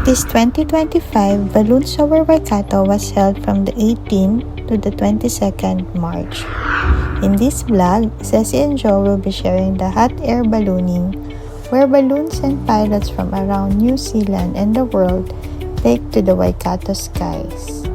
This 2025 Balloons over Waikato was held from the 18th to the 22nd March. In this vlog, Ceci and Joe will be sharing the hot air ballooning, where balloons and pilots from around New Zealand and the world take to the Waikato skies.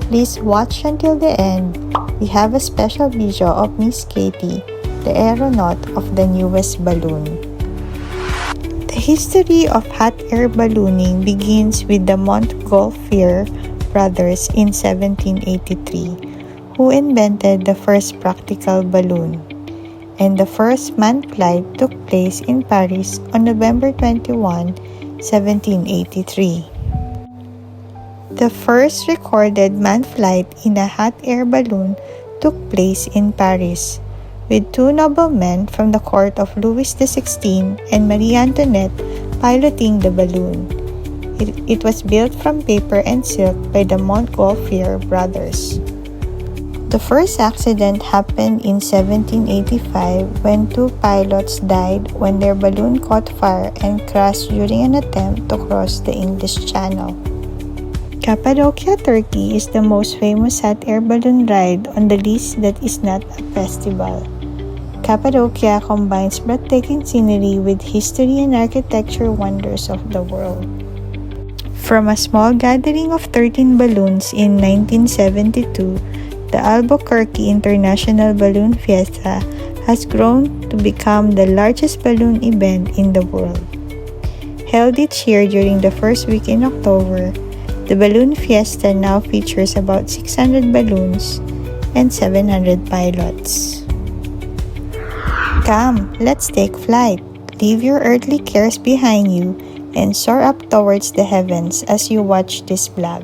Please watch until the end. We have a special video of Miss Katie, the aeronaut of the newest balloon. The history of hot air ballooning begins with the Montgolfier brothers in 1783, who invented the first practical balloon, and the first manned flight took place in Paris on November 21, 1783. The first recorded manned flight in a hot air balloon took place in Paris, with two noblemen from the court of Louis XVI and Marie Antoinette piloting the balloon. It was built from paper and silk by the Montgolfier brothers. The first accident happened in 1785 when two pilots died when their balloon caught fire and crashed during an attempt to cross the English Channel. Cappadocia, Turkey is the most famous hot air balloon ride on the list that is not a festival. Cappadocia combines breathtaking scenery with history and architecture wonders of the world. From a small gathering of 13 balloons in 1972, the Albuquerque International Balloon Fiesta has grown to become the largest balloon event in the world. Held each year during the first week in October, the Balloon Fiesta now features about 600 balloons and 700 pilots. Come, let's take flight. Leave your earthly cares behind you and soar up towards the heavens as you watch this vlog.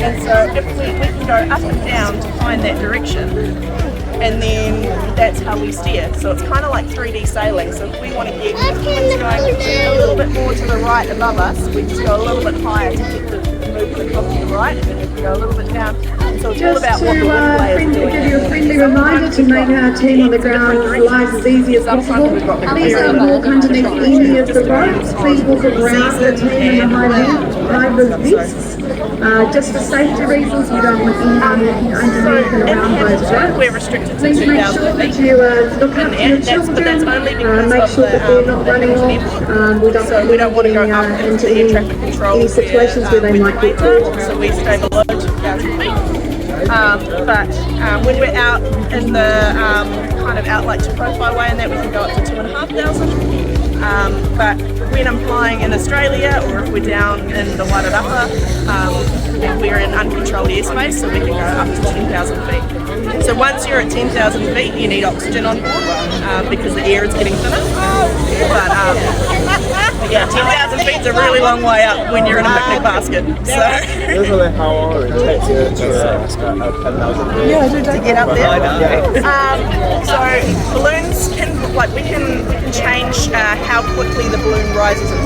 And so if we can go up and down to find that direction, and then that's how we steer. So it's kind of like 3D sailing. So if we want to get winds going a little bit more to the right above us, we just go a little bit higher to get the movement off to the right, and then we can go a little bit down. So it's all about what the wind players are doing. Give you a friendly reminder to make our team on the ground life as easy as possible. Please don't walk underneath any of the ropes. Please walk around the team and hide the discs. Just for safety reasons, we don't want anyone walking underneath and around those ropes. We're restricted to Please make sure that you look after your children. But that's only because make of sure that they're not running off. We don't want to go up into air traffic control any situations where they might get caught. So we stay below 2,000 feet. But when we're out in the kind of out like to profile way and that, we can go up to 2,500. But when I'm flying in Australia, or if we're down in the Waikato, we're in uncontrolled airspace, so we can go up to 10,000 feet. So once you're at 10,000 feet, you need oxygen on board because the air is getting thinner. But yeah, 10,000 feet is a really long way up when you're in a picnic basket. So usually how long it takes you to 10,000 feet? Yeah, to get up there. So balloons we can change how quickly the balloon rises and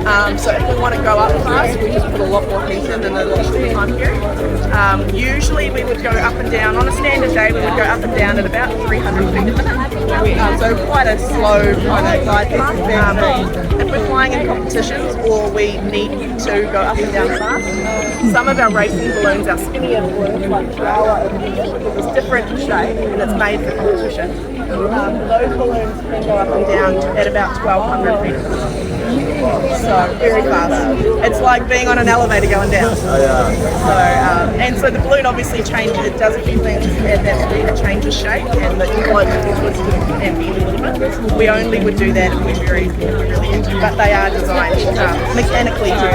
falls. So if we want to go up fast, we just put a lot more heat in a lot shorter time period. Usually we would go up and down on a standard day. We would go up and down at about 300 feet a minute. So quite a slow kind of glide path. If we're flying in competitions or we need to go up and down fast, some of our racing balloons, our skinnier balloons, like our is different shape and it's made for competition. Those balloons can go up and down at about 1,200 feet. So very fast. It's like being on an elevator going down. And so the balloon obviously changes. It does a few things at that speed. It changes shape and the float will twist and bend a little bit. We only would do that if we're really into it. But they are designed mechanically to do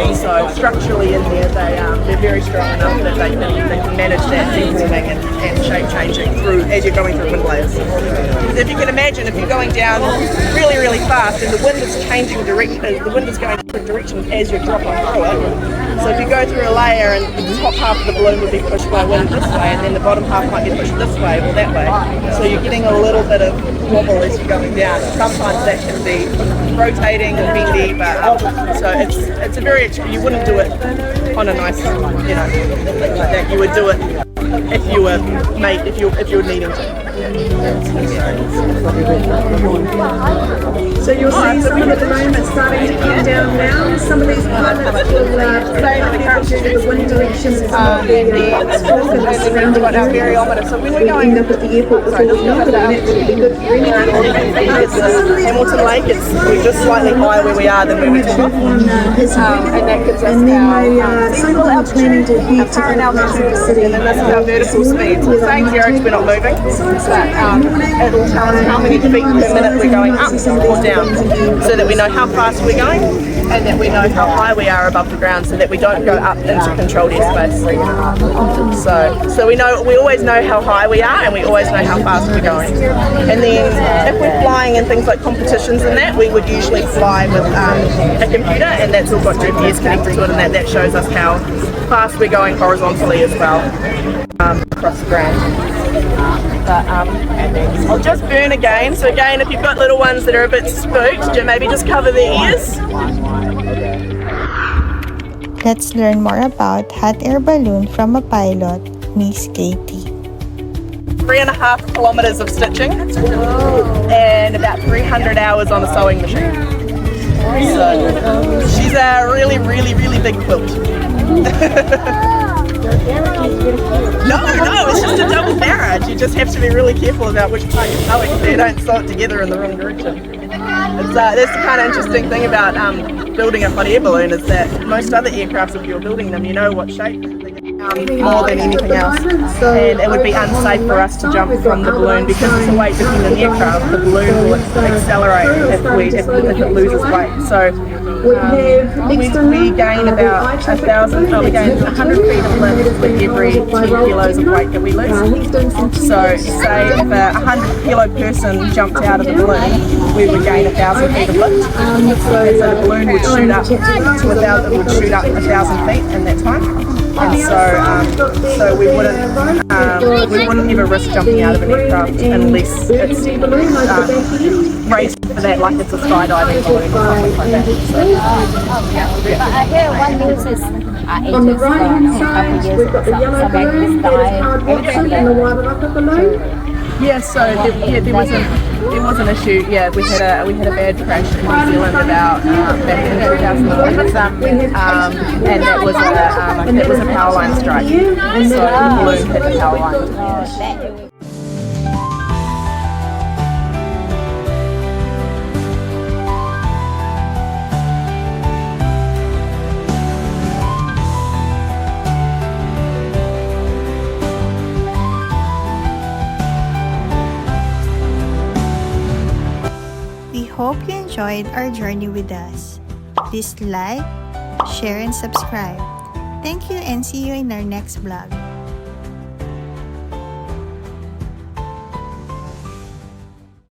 it. So structurally in there, they're very strong enough that they can manage that deforming and shape changing through as you're going through wind layers. If you can imagine, if you're going down really, really fast and the wind is changing direction, the wind is going different directions as you're dropping through it. So if you go through a layer and the top half of the balloon would be pushed by wind this way and then the bottom half might be pushed this way or that way. So you're getting a little bit of wobble as you're going down. Sometimes that can be rotating or bendy, but so it's a very, you wouldn't do it on a nice, thing like that. You would do it if you were needing to. So you'll see some of the balloons are starting to come down now. Some of these pilots will due to the wind direction and some of the smoke and the surrounding area. So when we're going up at the airport before we know it, and that would be good for anyone. Hamilton Lake, we're just slightly higher where we are than where we took off. And that gives us and then some of them are planning to head to the city. And then this is our vertical speed. So saying 0 we're not moving, but it'll tell us how many feet per minute we're going up or down, so that we know how fast we're going and that we know how high we are above the ground, so that we don't go up into controlled airspace. So we always know how high we are and we always know how fast we're going. And then if we're flying in things like competitions and that, we would usually fly with a computer, and that's all got GPS connected to it, and that shows us how fast we're going horizontally as well across the ground. But I'll just burn again. So again, if you've got little ones that are a bit spooked, maybe just cover their ears. Let's learn more about hot air balloon from a pilot, Miss Katie. 3.5 kilometers of stitching and about 300 hours on a sewing machine. So she's a really, really, really big quilt. No, it's just a double barrage. You just have to be really careful about which part you're sewing so you don't sew it together in the wrong direction. That's the kind of interesting thing about building a hot air balloon, is that most other aircraft, if you're building them, you know what shape they're going to be. more than anything else. And it would be unsafe for us to jump from the balloon because it's a weight-dependent aircraft. The balloon will accelerate if it loses weight. So we gain about 1,000. We gain 100 feet of lift with every 10 kilos of weight that we lose. So say if a 100 kilo person jumped out of the balloon, we would gain 1,000 feet of lift. And so the balloon would shoot up to 1,000. Would shoot up 1,000 feet in that time. And so we wouldn't ever risk jumping out of an aircraft unless it's raised for that, like it's a skydiving balloon or something like that. But I hear one news is On the right hand side, we've got the yellow balloon, that is hard oxygen, and the white upper balloon. Yeah, so there was an issue. Yeah, we had a bad crash in New Zealand about back in 2011, and that was a power line strike. So the balloon hit the power line. We hope you enjoyed our journey with us. Please like, share, and subscribe. Thank you and see you in our next vlog.